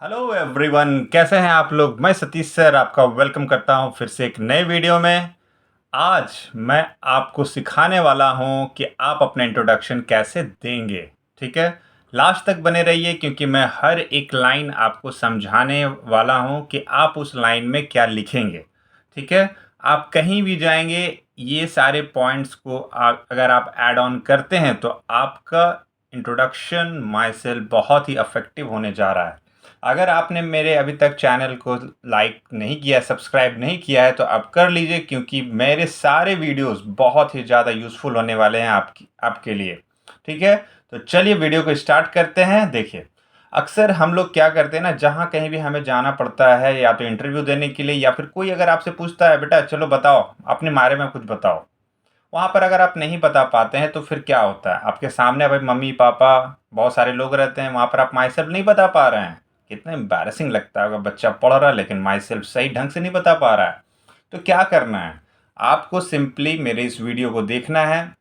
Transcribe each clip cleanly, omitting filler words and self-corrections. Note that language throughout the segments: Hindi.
हेलो एवरीवन, कैसे हैं आप लोग। मैं सतीश सर आपका वेलकम करता हूं फिर से एक नए वीडियो में। आज मैं आपको सिखाने वाला हूं कि आप अपना इंट्रोडक्शन कैसे देंगे। ठीक है, लास्ट तक बने रहिए क्योंकि मैं हर एक लाइन आपको समझाने वाला हूं कि आप उस लाइन में क्या लिखेंगे। ठीक है, आप कहीं भी जाएंगे, ये सारे पॉइंट्स को अगर आप ऐड ऑन करते हैं तो आपका इंट्रोडक्शन माई सेल्फ बहुत ही इफेक्टिव होने जा रहा है। अगर आपने मेरे अभी तक चैनल को लाइक नहीं किया, सब्सक्राइब नहीं किया है तो आप कर लीजिए, क्योंकि मेरे सारे वीडियोस बहुत ही ज़्यादा यूज़फुल होने वाले हैं आपके लिए। ठीक है, तो चलिए वीडियो को स्टार्ट करते हैं। देखिए, अक्सर हम लोग क्या करते हैं ना, जहाँ कहीं भी हमें जाना पड़ता है या तो इंटरव्यू देने के लिए, या फिर कोई अगर आपसे पूछता है बेटा चलो बताओ अपने बारे में कुछ बताओ, वहाँ पर अगर आप नहीं बता पाते हैं तो फिर क्या होता है, आपके सामने भाई मम्मी पापा बहुत सारे लोग रहते हैं, वहाँ पर आप माई सेल्फ नहीं बता पा रहे हैं। कितना एम्बैरेसिंग लगता है, अगर बच्चा पढ़ रहा है लेकिन माई सेल्फ सही ढंग से नहीं बता पा रहा है। तो क्या करना है, आपको सिंपली मेरे इस वीडियो को देखना है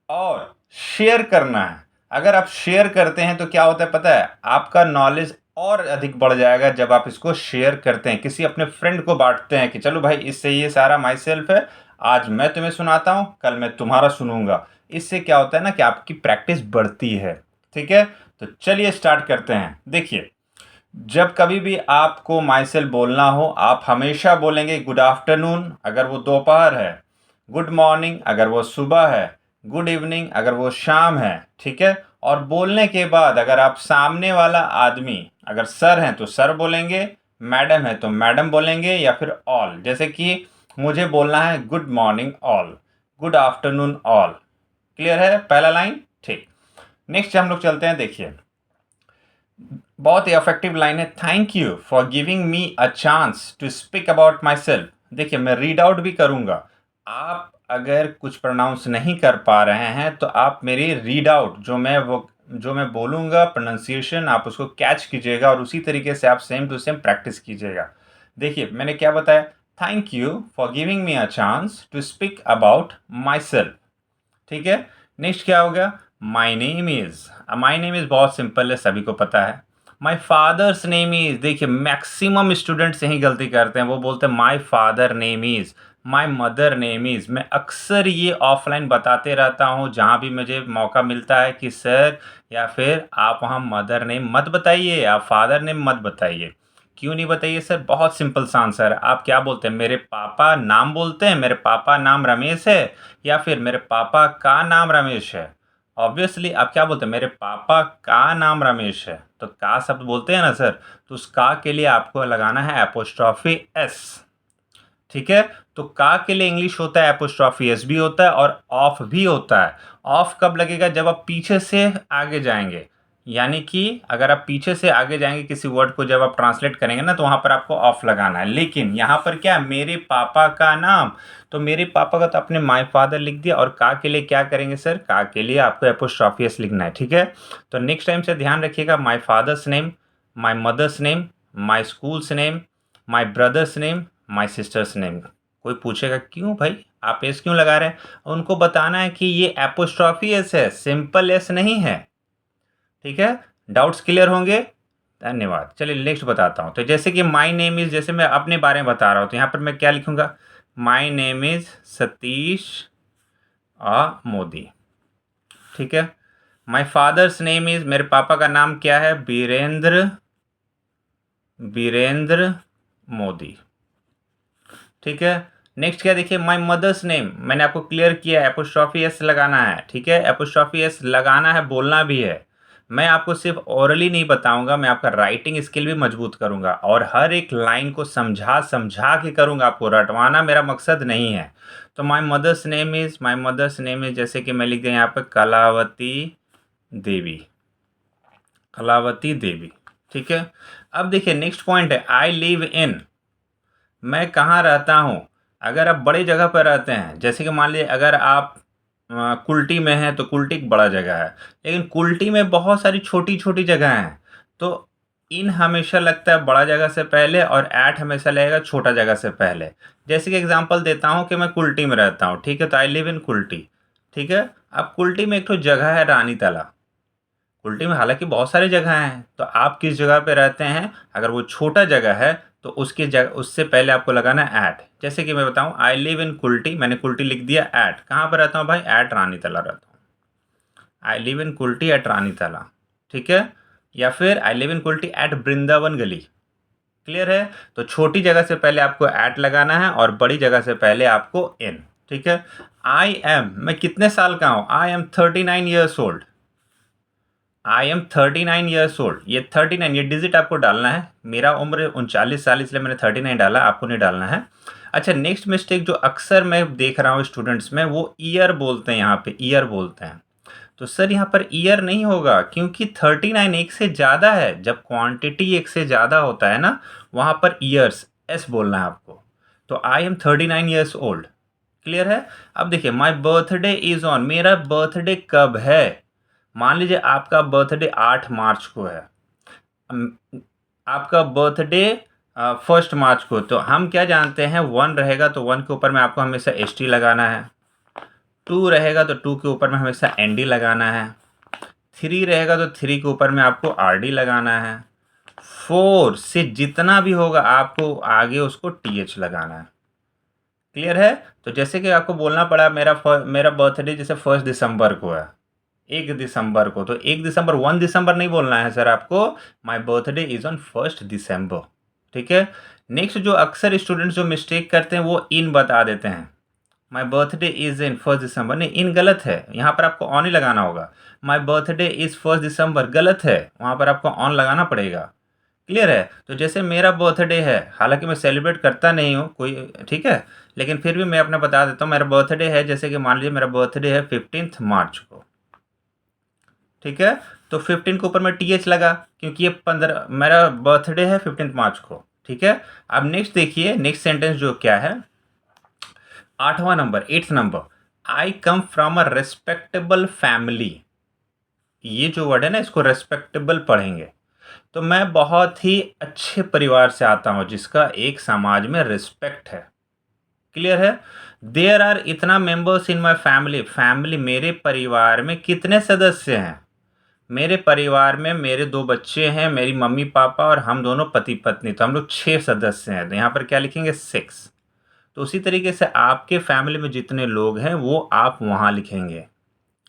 और शेयर करना है। अगर आप शेयर करते हैं तो क्या होता है पता है, आपका नॉलेज और अधिक बढ़ जाएगा। जब आप इसको शेयर करते हैं, किसी अपने फ्रेंड को बांटते हैं कि चलो भाई इससे ये सारा माई सेल्फ है, आज मैं तुम्हें सुनाता हूँ, कल मैं तुम्हारा सुनूंगा। इससे क्या होता है ना कि आपकी प्रैक्टिस बढ़ती है। ठीक है, तो चलिए स्टार्ट करते हैं। देखिए, जब कभी भी आपको माई सेल्फ बोलना हो, आप हमेशा बोलेंगे गुड आफ्टरनून अगर वो दोपहर है, गुड मॉर्निंग अगर वो सुबह है, गुड इवनिंग अगर वो शाम है। ठीक है, और बोलने के बाद अगर आप सामने वाला आदमी अगर सर हैं तो सर बोलेंगे, मैडम है तो मैडम बोलेंगे, या फिर ऑल। जैसे कि मुझे बोलना है good morning all, good afternoon all. Clear है पहला लाइन। ठीक, नेक्स्ट हम लोग चलते हैं। देखिए, बहुत ही इफेक्टिव लाइन है, thank you for giving me a chance to speak about myself. देखिए, मैं रीड आउट भी करूंगा। आप अगर कुछ प्रोनाउंस नहीं कर पा रहे हैं तो आप मेरी रीड आउट जो मैं बोलूंगा प्रोनाउंसिएशन, आप उसको कैच कीजिएगा और उसी तरीके से आप सेम टू सेम प्रैक्टिस कीजिएगा। देखिए, मैंने क्या बताया, thank you for giving me a chance to speak about myself. ठीक है, नेक्स्ट क्या हो गया, my name is. My name is बहुत सिंपल है, सभी को पता है। माई फादर्स नेम इज, देखिए मैक्सिमम स्टूडेंट्स यही गलती करते हैं, वो बोलते हैं my father name is, my mother name is. मैं अक्सर ये ऑफलाइन बताते रहता हूँ जहाँ भी मुझे मौका मिलता है कि सर या फिर आप वहाँ मदर नेम मत बताइए, आप फादर नेम मत बताइए। क्यों नहीं बताइए सर, बहुत सिंपल सा आंसर है। आप क्या बोलते हैं, मेरे पापा नाम बोलते हैं, मेरे पापा नाम रमेश है, या फिर मेरे पापा का नाम रमेश है। ऑब्वियसली आप क्या बोलते हैं, मेरे पापा का नाम रमेश है, तो का शब्द बोलते हैं ना सर, तो उस का के लिए आपको लगाना है एपोस्ट्रॉफी एस। ठीक है, तो का के लिए इंग्लिश होता है एपोस्ट्रॉफी एस भी होता है और ऑफ भी होता है। ऑफ कब लगेगा, जब आप पीछे से आगे जाएंगे, यानी कि अगर आप पीछे से आगे जाएंगे किसी वर्ड को जब आप ट्रांसलेट करेंगे ना, तो वहां पर आपको ऑफ लगाना है। लेकिन यहाँ पर क्या, मेरे पापा का नाम, तो मेरे पापा का तो आपने माय फादर लिख दिया, और का के लिए क्या करेंगे सर, का के लिए आपको एपोस्ट्रॉफी एस लिखना है। ठीक है, तो नेक्स्ट टाइम से ध्यान रखिएगा, my father's name, my mother's name, my school's name, my brother's name, my sister's name. कोई पूछेगा क्यों भाई आप एस क्यों लगा रहे हैं, उनको बताना है कि ये एपोस्ट्रॉफी एस है, सिंपल एस नहीं है। ठीक है, डाउट्स क्लियर होंगे। धन्यवाद। चलिए नेक्स्ट बताता हूँ। तो जैसे कि माई नेम इज़, जैसे मैं अपने बारे में बता रहा हूँ तो यहाँ पर मैं क्या लिखूँगा, my name is Satish Modi. ठीक है, माई फादर्स नेम इज़, मेरे पापा का नाम क्या है, बीरेंद्र बीरेंद्र मोदी। ठीक है, नेक्स्ट क्या, देखिए माई मदर्स नेम, मैंने आपको क्लियर किया एपोस्ट्रॉफी एस लगाना है। ठीक है, एपोस्ट्रॉफी एस लगाना है, बोलना भी है। मैं आपको सिर्फ ओरली नहीं बताऊंगा, मैं आपका राइटिंग स्किल भी मजबूत करूंगा और हर एक लाइन को समझा समझा के करूंगा, आपको रटवाना मेरा मकसद नहीं है। तो my mother's name is, my mother's name is जैसे कि मैं लिख दिया यहाँ पर कलावती देवी, कलावती देवी। ठीक है, अब देखिए नेक्स्ट पॉइंट है, आई लिव इन, मैं कहाँ रहता हूँ। अगर आप बड़ी जगह पर रहते हैं, जैसे कि मान लीजिए अगर आप कुल्टी में हैं तो कुल्टी एक बड़ा जगह है, लेकिन कुल्टी में बहुत सारी छोटी छोटी जगह हैं, तो इन हमेशा लगता है बड़ा जगह से पहले और ऐट हमेशा लगेगा छोटा जगह से पहले। जैसे कि एग्जांपल देता हूँ कि मैं कुल्टी में रहता हूँ, ठीक है, तो आई लिव इन कुल्टी। ठीक है, अब कुल्टी में एक तो जगह है रानी तला, कुल्टी में हालांकि बहुत सारी जगह हैं, तो आप किस जगह पे रहते हैं, अगर वो छोटा जगह है तो उसकी जगह उससे पहले आपको लगाना है एट। जैसे कि मैं बताऊं, आई लिव इन कुल्टी, मैंने कुल्टी लिख दिया, एट कहाँ पर रहता हूँ भाई, एट रानीतला रहता हूँ। I live in Kulti at Ranitala, ठीक है। या फिर I live in Kulti at Vrindavan गली। क्लियर है। तो छोटी जगह से पहले आपको एट लगाना है और बड़ी जगह से पहले आपको इन, ठीक है। आई एम, मैं कितने साल का हूं, I am 39 years old. I am 39 years old, ये 39 ये डिजिट आपको डालना है। मेरा उम्र 39 साल, इसलिए मैंने 39 डाला, आपको नहीं डालना है। अच्छा, नेक्स्ट मिस्टेक जो अक्सर मैं देख रहा हूँ स्टूडेंट्स में, वो ईयर बोलते हैं, यहाँ पे ईयर बोलते हैं। तो सर यहाँ पर ईयर नहीं होगा, क्योंकि 39 एक से ज़्यादा है। जब क्वांटिटी एक से ज़्यादा होता है ना, वहाँ पर ईयर्स एस बोलना है आपको। तो I am 39 years old. Clear है। अब देखिए, माई बर्थडे इज ऑन, मेरा बर्थडे कब है। मान लीजिए आपका बर्थडे 8 मार्च को है, आपका बर्थडे 1 मार्च को, तो हम क्या जानते हैं, 1 रहेगा तो 1 के ऊपर में आपको हमेशा एस टी लगाना है। 2 रहेगा तो 2 के ऊपर में हमेशा एन डी लगाना है। 3 रहेगा तो 3 के ऊपर में आपको आर डी लगाना है। 4 से जितना भी होगा आपको आगे उसको टी एच लगाना है। क्लियर है। तो जैसे कि आपको बोलना पड़ा, मेरा बर्थडे जैसे 1 दिसंबर को है, 1 दिसंबर को, तो 1 दिसंबर, 1 दिसंबर नहीं बोलना है सर आपको, माई बर्थडे इज ऑन 1 दिसंबर। ठीक है। नेक्स्ट जो अक्सर स्टूडेंट्स जो मिस्टेक करते हैं, वो इन बता देते हैं, माई बर्थडे इज इन 1 दिसंबर। नहीं, इन गलत है, यहाँ पर आपको ऑन ही लगाना होगा। माई बर्थडे इज 1 दिसंबर गलत है, वहाँ पर आपको ऑन लगाना पड़ेगा। क्लियर है। तो जैसे मेरा बर्थडे है, हालांकि मैं सेलिब्रेट करता नहीं हूँ कोई, ठीक है, लेकिन फिर भी मैं अपना बता देता हूँ, मेरा बर्थडे है, जैसे कि मान लीजिए मेरा बर्थडे है 15 मार्च को, ठीक है। तो 15 के ऊपर में टी एच लगा, क्योंकि ये 15, मेरा बर्थडे है 15 मार्च को, ठीक है। अब नेक्स्ट देखिए, नेक्स्ट सेंटेंस जो क्या है, 8वां number, 8th number, I come from a respectable family. ये जो वर्ड है ना, इसको रेस्पेक्टेबल पढ़ेंगे। तो मैं बहुत ही अच्छे परिवार से आता हूँ, जिसका एक समाज में रिस्पेक्ट है। क्लियर है। देयर आर इतना members in my family, family मेरे परिवार में कितने सदस्य हैं। मेरे परिवार में मेरे 2 बच्चे हैं, मेरी मम्मी पापा और हम दोनों पति पत्नी, तो हम लोग 6 सदस्य हैं। तो यहाँ पर क्या लिखेंगे, 6। तो उसी तरीके से आपके फैमिली में जितने लोग हैं वो आप वहाँ लिखेंगे।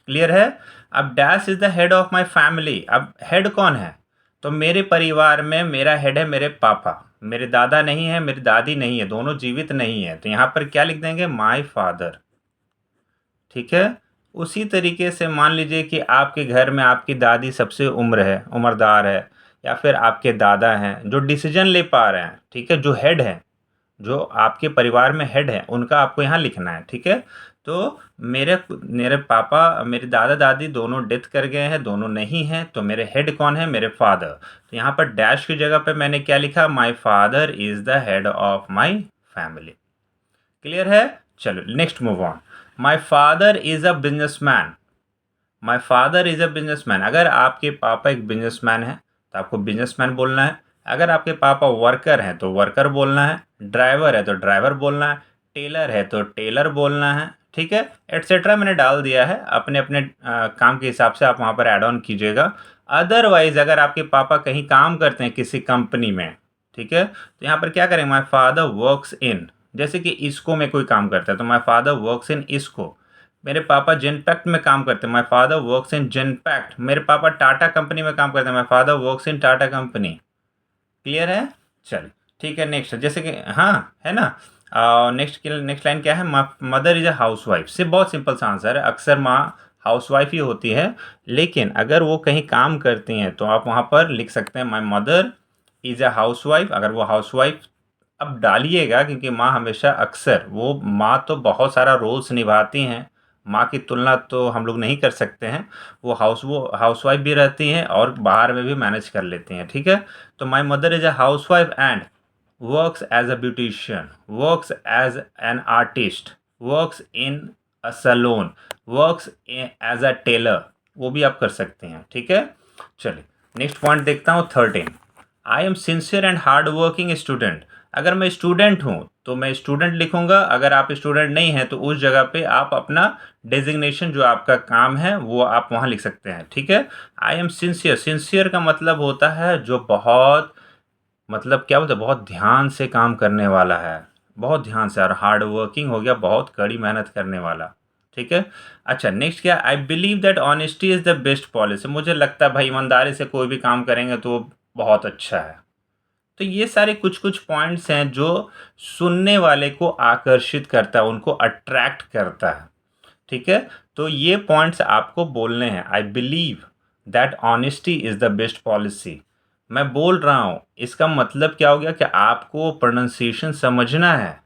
क्लियर है। अब dash is the head of my family, अब हेड कौन है, तो मेरे परिवार में मेरा हेड है मेरे पापा। मेरे दादा नहीं है, मेरी दादी नहीं है, दोनों जीवित नहीं है, तो यहाँ पर क्या लिख देंगे, माई फादर। ठीक है। उसी तरीके से मान लीजिए कि आपके घर में आपकी दादी सबसे उम्रदार है, या फिर आपके दादा हैं जो डिसीजन ले पा रहे हैं, ठीक है, जो हेड हैं, जो आपके परिवार में हेड है, उनका आपको यहाँ लिखना है। ठीक है। तो मेरे मेरे पापा, मेरे दादा दादी दोनों डेथ कर गए हैं, दोनों नहीं हैं, तो मेरे हेड कौन है, मेरे फादर। तो यहाँ पर डैश की जगह पे मैंने क्या लिखा, my father is the head of my family. Clear है। चलो next move on. My father is a businessman, my father is a businessman. अगर आपके पापा एक बिजनेसमैन है तो आपको बिजनेसमैन बोलना है। अगर आपके पापा वर्कर हैं तो वर्कर बोलना है। ड्राइवर है तो ड्राइवर बोलना है। टेलर है तो टेलर बोलना है। ठीक है, एट्सेट्रा मैंने डाल दिया है, अपने अपने काम के हिसाब से आप वहाँ पर ऐड ऑन कीजिएगा। अदरवाइज अगर आपके पापा कहीं काम करते हैं किसी कंपनी में, ठीक है, तो यहाँ पर क्या करेंगे, माई फादर वर्क्स इन, जैसे कि इसको में कोई काम करता है तो माई फादर वर्क्स इन इसको। मेरे पापा जेनपैक्ट में काम करते हैं, my father works in Genpact. मेरे पापा टाटा कंपनी में काम करते हैं, my father works in Tata company. Clear है। चलिए ठीक है, नेक्स्ट जैसे कि, हाँ है ना, नेक्स्ट लाइन क्या है, mother is a house wife. से बहुत सिंपल सा आंसर है, अक्सर माँ हाउस वाइफ ही होती है, लेकिन अगर वो कहीं काम करती हैं तो आप वहाँ पर लिख सकते हैं, माई mother is a house wife. अगर वो हाउस वाइफ, अब डालिएगा, क्योंकि माँ हमेशा अक्सर, वो माँ तो बहुत सारा रोल्स निभाती हैं, माँ की तुलना तो हम लोग नहीं कर सकते हैं। वो हाउस वाइफ भी रहती हैं और बाहर में भी मैनेज कर लेती हैं। ठीक है। तो my mother is a housewife and works as a beautician, works as an artist, works in a salon, works as a tailor, वो भी आप कर सकते हैं। ठीक है। चलिए नेक्स्ट पॉइंट देखता हूँ, 13। I am sincere and hard working student. अगर मैं स्टूडेंट हूँ तो मैं स्टूडेंट लिखूंगा, अगर आप स्टूडेंट नहीं हैं तो उस जगह पे आप अपना डेजिग्नेशन जो आपका काम है वो आप वहाँ लिख सकते हैं, ठीक है। आई एम सिंसियर, सिंसियर का मतलब होता है जो बहुत, मतलब क्या बोलते हैं, बहुत ध्यान से काम करने वाला है, बहुत ध्यान से, और हार्ड वर्किंग हो गया, बहुत कड़ी मेहनत करने वाला, ठीक है। अच्छा, नेक्स्ट क्या, I believe that honesty is the best policy, मुझे लगता है भाई ईमानदारी से कोई भी काम करेंगे तो बहुत अच्छा है। तो ये सारे कुछ कुछ पॉइंट्स हैं जो सुनने वाले को आकर्षित करता है, उनको अट्रैक्ट करता है, ठीक है। तो ये पॉइंट्स आपको बोलने हैं। I believe that honesty is the best policy, मैं बोल रहा हूँ, इसका मतलब क्या हो गया कि आपको प्रोनाउंसिएशन समझना है,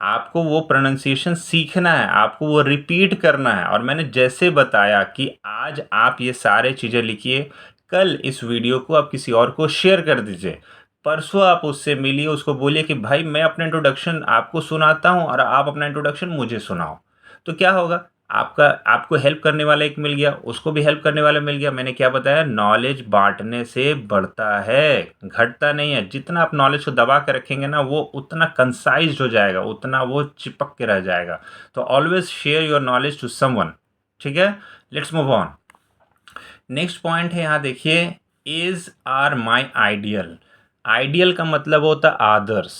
आपको वो प्रोनाउंसिएशन सीखना है, आपको वो रिपीट करना है। और मैंने जैसे बताया कि आज आप ये सारे चीज़ें लिखिए, कल इस वीडियो को आप किसी और को शेयर कर दीजिए, परसों आप उससे मिलिए, उसको बोलिए कि भाई मैं अपना इंट्रोडक्शन आपको सुनाता हूँ और आप अपना इंट्रोडक्शन मुझे सुनाओ। तो क्या होगा, आपका आपको हेल्प करने वाला एक मिल गया, उसको भी हेल्प करने वाला मिल गया। मैंने क्या बताया, नॉलेज बांटने से बढ़ता है, घटता नहीं है। जितना आप नॉलेज को दबा के रखेंगे ना, वो उतना कंसाइज्ड हो जाएगा, उतना वो चिपक के रह जाएगा। तो always share your knowledge to someone, ठीक है। Let's move on. Next point है यहाँ देखिए, is are my ideal. Ideal का मतलब होता है आदर्श,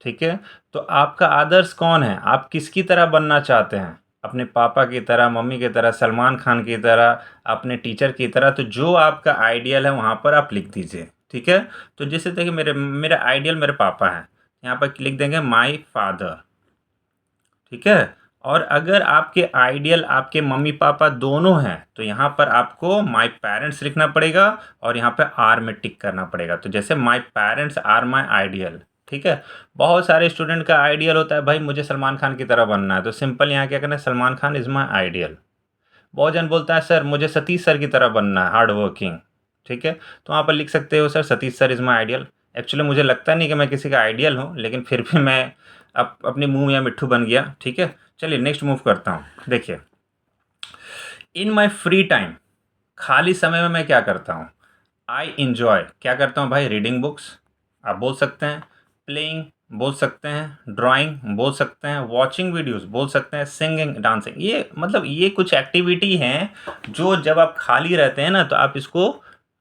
ठीक है। तो आपका आदर्श कौन है, आप किसकी तरह बनना चाहते हैं, अपने पापा की तरह, मम्मी की तरह, सलमान खान की तरह, अपने टीचर की तरह। तो जो आपका आइडियल है वहाँ पर आप लिख दीजिए, ठीक है। तो जैसे देखिए मेरा आइडियल मेरे पापा हैं, यहाँ पर लिख देंगे माई फादर, ठीक है। और अगर आपके आइडियल आपके मम्मी पापा दोनों हैं तो यहाँ पर आपको माय पेरेंट्स लिखना पड़ेगा और यहाँ पे आर में टिक करना पड़ेगा। तो जैसे my parents are my ideal, ठीक है। बहुत सारे स्टूडेंट का आइडियल होता है भाई मुझे सलमान खान की तरह बनना है, तो सिंपल यहाँ क्या करना है, Salman Khan is my ideal. बहुत जन बोलता है सर मुझे सतीश सर की तरह बनना है, हार्ड वर्किंग, ठीक है। तो वहाँ पर लिख सकते हो sir Satish sir is my ideal. Actually मुझे लगता नहीं कि मैं किसी का आइडियल हूँ, लेकिन फिर भी मैं अपनी मुंह या मिट्ठू बन गया, ठीक है। चलिए नेक्स्ट मूव करता हूँ। देखिए, इन माई फ्री टाइम, खाली समय में मैं क्या करता हूँ, आई इन्जॉय, क्या करता हूँ भाई, रीडिंग बुक्स, आप बोल सकते हैं, प्लेइंग बोल सकते हैं, ड्राइंग बोल सकते हैं, वॉचिंग वीडियोस बोल सकते हैं, सिंगिंग, डांसिंग। ये मतलब ये कुछ एक्टिविटी हैं जो जब आप खाली रहते हैं ना तो आप इसको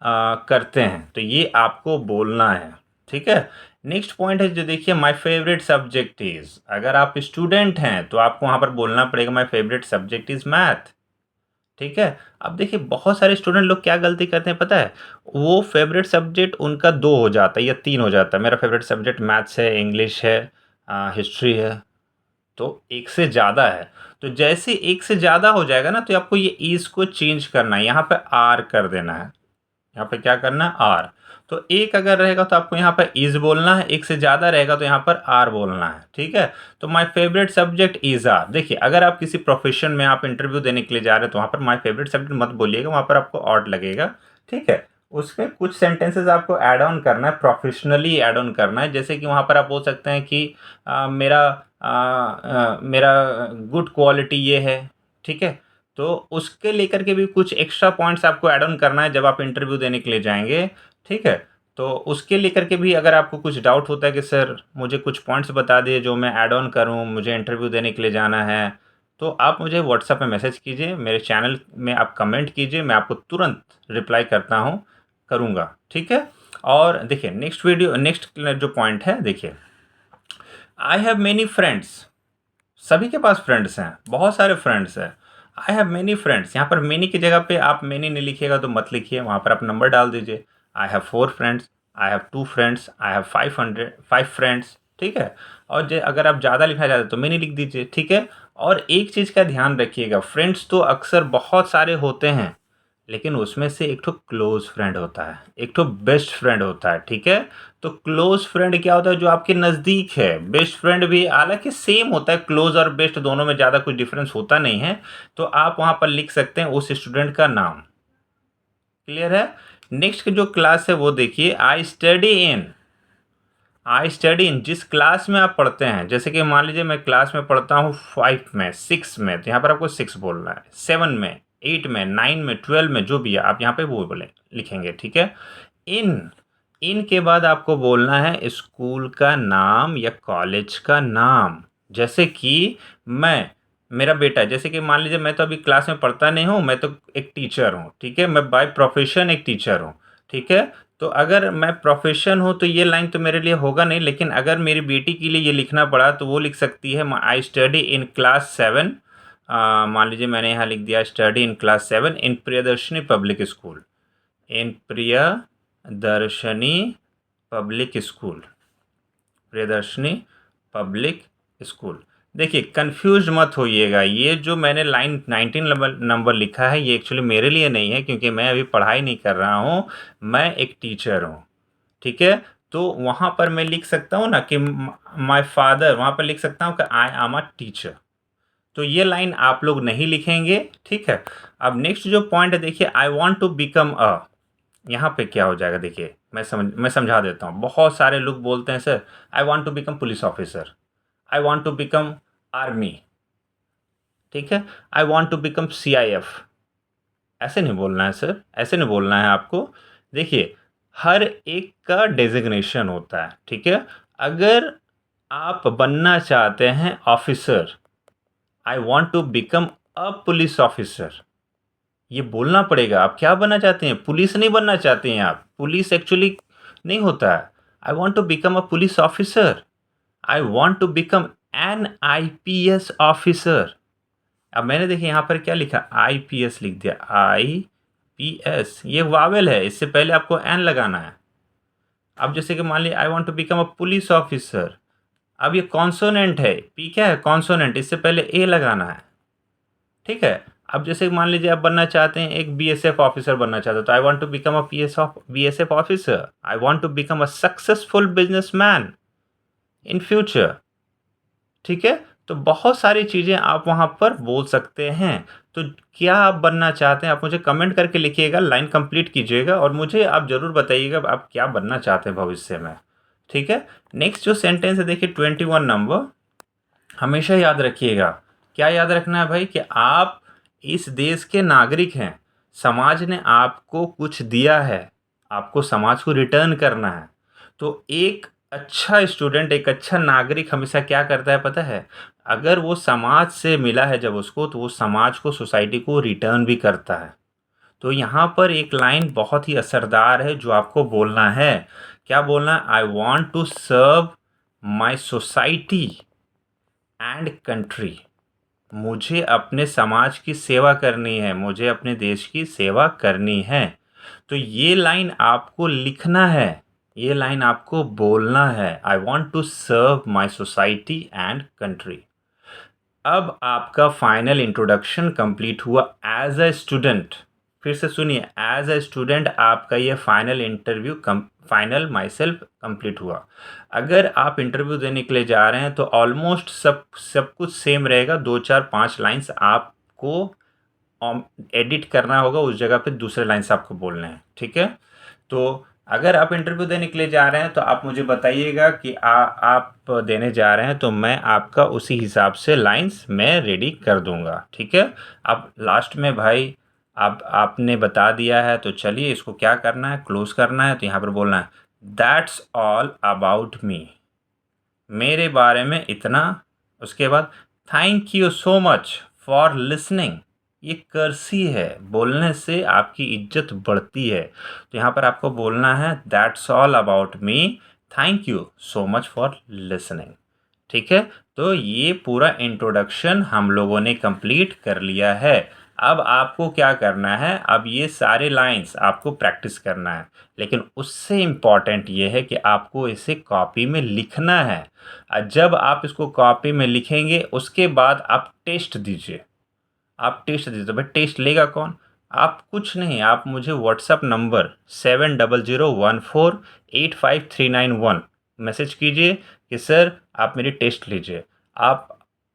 करते हैं, तो ये आपको बोलना है, ठीक है। नेक्स्ट पॉइंट है जो देखिए, माय फेवरेट सब्जेक्ट इज़, अगर आप स्टूडेंट हैं तो आपको वहाँ पर बोलना पड़ेगा my favourite subject is math, ठीक है। अब देखिए बहुत सारे स्टूडेंट लोग क्या गलती करते हैं पता है, वो फेवरेट सब्जेक्ट उनका 2 हो जाता है या 3 हो जाता है। मेरा फेवरेट सब्जेक्ट मैथ्स है, इंग्लिश है, हिस्ट्री है, तो एक से ज़्यादा है। तो जैसे एक से ज़्यादा हो जाएगा ना तो आपको ये इज़ को चेंज करना है, यहाँ पे आर कर देना है, यहाँ पे क्या करना है, आर। तो एक अगर रहेगा तो आपको यहाँ पर इज़ बोलना है, एक से ज़्यादा रहेगा तो यहाँ पर आर बोलना है, ठीक है। तो my favourite subject is are. देखिए अगर आप किसी प्रोफेशन में आप इंटरव्यू देने के लिए जा रहे हैं तो वहाँ पर माय फेवरेट सब्जेक्ट मत बोलिएगा, वहाँ पर आपको ऑड लगेगा, ठीक है। उसमें कुछ सेंटेंसेस आपको ऐड ऑन करना है, प्रोफेशनली ऐड ऑन करना है। जैसे कि वहाँ पर आप बोल सकते हैं कि मेरा गुड क्वालिटी ये है, ठीक है। तो उसके लेकर के भी कुछ एक्स्ट्रा पॉइंट्स आपको ऐड ऑन करना है जब आप इंटरव्यू देने के लिए जाएंगे, ठीक है। तो उसके लेकर के भी अगर आपको कुछ डाउट होता है कि सर मुझे कुछ पॉइंट्स बता दिए जो मैं ऐड ऑन करूं, मुझे इंटरव्यू देने के लिए जाना है, तो आप मुझे व्हाट्सएप पे मैसेज कीजिए, मेरे चैनल में आप कमेंट कीजिए, मैं आपको तुरंत रिप्लाई करता हूँ, करूँगा, ठीक है। और देखिए नेक्स्ट जो पॉइंट है, देखिए आई हैव मेनी फ्रेंड्स, सभी के पास फ्रेंड्स हैं, बहुत सारे फ्रेंड्स हैं। आई हैव मेनी फ्रेंड्स, यहाँ पर मेनी की जगह पे आप मेनी नहीं लिखिएगा तो मत लिखिए, वहाँ पर आप नंबर डाल दीजिए। I have 4 friends, I have 2 friends, I have 5 friends, ठीक है। और अगर आप ज़्यादा लिखना चाहते हैं तो मेनी लिख दीजिए, ठीक है। और एक चीज़ का ध्यान रखिएगा, फ्रेंड्स तो अक्सर बहुत सारे होते हैं, लेकिन उसमें से एक ठो क्लोज फ्रेंड होता है, एक ठो बेस्ट फ्रेंड होता है, ठीक है। तो क्लोज फ्रेंड क्या होता है, जो आपके नज़दीक है। बेस्ट फ्रेंड भी हालांकि सेम होता है, क्लोज और बेस्ट दोनों में ज़्यादा कुछ डिफरेंस होता नहीं है। तो आप वहाँ पर लिख सकते हैं उस स्टूडेंट का नाम, क्लियर है। नेक्स्ट की जो क्लास है वो देखिए, आई स्टडी इन, जिस क्लास में आप पढ़ते हैं। जैसे कि मान लीजिए मैं क्लास में पढ़ता हूँ 5 में, 6 में, तो यहाँ पर आपको 6 बोलना है, 7 में, 8 में, 9 में, 12 में, जो भी है आप यहाँ पे वो बोले लिखेंगे, ठीक है। इन इन के बाद आपको बोलना है स्कूल का नाम या कॉलेज का नाम। जैसे कि मेरा बेटा, जैसे कि मान लीजिए मैं तो अभी क्लास में पढ़ता नहीं हूँ, मैं तो एक टीचर हूँ, ठीक है, मैं बाय प्रोफेशन एक टीचर हूँ, ठीक है। तो अगर मैं प्रोफेशन हूँ तो ये लाइन तो मेरे लिए होगा नहीं, लेकिन अगर मेरी बेटी के लिए ये लिखना पड़ा तो वो लिख सकती है आई स्टडी इन क्लास 7। मान लीजिए मैंने यहाँ लिख दिया study in class 7 in Priyadarshini public school, in Priyadarshini public school, Priyadarshini public school. देखिए कंफ्यूज मत होइएगा, ये जो मैंने लाइन 19 नंबर लिखा है ये एक्चुअली मेरे लिए नहीं है, क्योंकि मैं अभी पढ़ाई नहीं कर रहा हूँ, मैं एक टीचर हूँ, ठीक है। तो वहाँ पर मैं लिख सकता हूँ ना कि माय फादर, वहाँ पर लिख सकता हूँ कि आई एम अ टीचर। तो ये लाइन आप लोग नहीं लिखेंगे, ठीक है। अब नेक्स्ट जो पॉइंट है, देखिए I want to become a, यहाँ पे क्या हो जाएगा, देखिए मैं समझा देता हूँ। बहुत सारे लोग बोलते हैं sir I want to become police officer, I want to become army, ठीक है, I want to become CIF. ऐसे नहीं बोलना है सर, ऐसे नहीं बोलना है आपको। देखिए हर एक का डेजिग्नेशन होता है, ठीक है। अगर आप बनना चाहते हैं officer, I want to become a police officer, ये बोलना पड़ेगा। आप क्या बनना चाहते हैं? पुलिस नहीं बनना चाहते हैं आप, पुलिस एक्चुअली नहीं होता है। I want to become a police officer, I want to become an IPS officer. अब मैंने देखिए यहाँ पर क्या लिखा, आईपीएस लिख दिया, आईपीएस ये वावेल है, इससे पहले आपको एन लगाना है। अब जैसे कि मान लीजिए I want to become a police officer, अब ये कॉन्सोनेंट है, पी क्या है कॉन्सोनेंट, इससे पहले ए लगाना है, ठीक है। अब जैसे मान लीजिए आप बनना चाहते हैं एक बीएसएफ ऑफिसर बनना चाहते हो, तो I want to become a BSF officer, I want to become a successful businessman in future, ठीक है। तो बहुत सारी चीज़ें आप वहाँ पर बोल सकते हैं। तो क्या आप बनना चाहते हैं, आप मुझे कमेंट करके लिखिएगा, लाइन कंप्लीट कीजिएगा और मुझे आप ज़रूर बताइएगा आप क्या बनना चाहते हैं भविष्य में, ठीक है। नेक्स्ट जो सेंटेंस है देखिए 21 नंबर, हमेशा याद रखिएगा। क्या याद रखना है भाई, कि आप इस देश के नागरिक हैं, समाज ने आपको कुछ दिया है, आपको समाज को रिटर्न करना है। तो एक अच्छा स्टूडेंट, एक अच्छा नागरिक हमेशा क्या करता है पता है, अगर वो समाज से मिला है जब उसको, तो वो समाज को, सोसाइटी को रिटर्न भी करता है। तो यहाँ पर एक लाइन बहुत ही असरदार है जो आपको बोलना है। क्या बोलना है, I want to serve my society and country, मुझे अपने समाज की सेवा करनी है, मुझे अपने देश की सेवा करनी है। तो ये लाइन आपको लिखना है, ये लाइन आपको बोलना है, I want to serve my society and country. अब आपका फाइनल इंट्रोडक्शन कंप्लीट हुआ एज अ स्टूडेंट। फिर से सुनिए, एज अ स्टूडेंट आपका ये final interview final myself complete हुआ। अगर आप इंटरव्यू देने के लिए जा रहे हैं तो ऑलमोस्ट सब कुछ सेम रहेगा, 2 4 5 लाइन्स आपको एडिट करना होगा, उस जगह पे दूसरे लाइन्स आपको बोलने हैं, ठीक है। तो अगर आप इंटरव्यू देने के लिए जा रहे हैं तो आप मुझे बताइएगा कि आप देने जा रहे हैं, तो मैं आपका उसी हिसाब से लाइंस मैं रेडी कर दूंगा, ठीक है। अब लास्ट में भाई आपने बता दिया है, तो चलिए इसको क्या करना है, क्लोज करना है। तो यहाँ पर बोलना है दैट्स ऑल अबाउट मी, मेरे बारे में इतना। उसके बाद thank you so much for listening, ये कर्सी है, बोलने से आपकी इज्जत बढ़ती है। तो यहाँ पर आपको बोलना है that's all about me, thank you so much for listening, ठीक है। तो ये पूरा इंट्रोडक्शन हम लोगों ने कंप्लीट कर लिया है। अब आपको क्या करना है, अब ये सारे लाइंस आपको प्रैक्टिस करना है, लेकिन उससे इम्पॉर्टेंट ये है कि आपको इसे कॉपी में लिखना है। जब आप इसको कॉपी में लिखेंगे उसके बाद आप टेस्ट दीजिए, आप टेस्ट दीजिए। तो भाई टेस्ट लेगा कौन, आप कुछ नहीं, आप मुझे व्हाट्सअप नंबर 7001485391 मैसेज कीजिए कि सर आप मेरी टेस्ट लीजिए।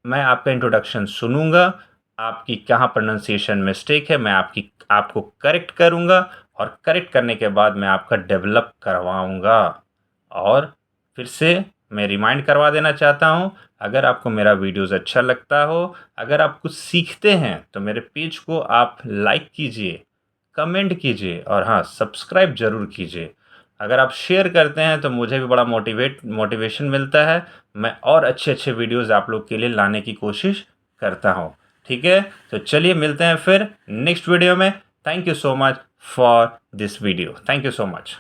मैं आपका इंट्रोडक्शन सुनूंगा, आपकी कहाँ प्रोनाउंसिएशन मिस्टेक है मैं आपको करेक्ट करूंगा, और करेक्ट करने के बाद मैं आपका डेवलप करवाऊंगा। और फिर से मैं रिमाइंड करवा देना चाहता हूँ, अगर आपको मेरा वीडियोज़ अच्छा लगता हो, अगर आप कुछ सीखते हैं, तो मेरे पेज को आप लाइक कीजिए, कमेंट कीजिए और हाँ सब्सक्राइब ज़रूर कीजिए। अगर आप शेयर करते हैं तो मुझे भी बड़ा मोटिवेशन मिलता है। मैं और अच्छे वीडियोज़ आप लोग के लिए लाने की कोशिश करता हूँ। ठीक है, तो चलिए मिलते हैं फिर नेक्स्ट वीडियो में। Thank you so much for this video. Thank you so much.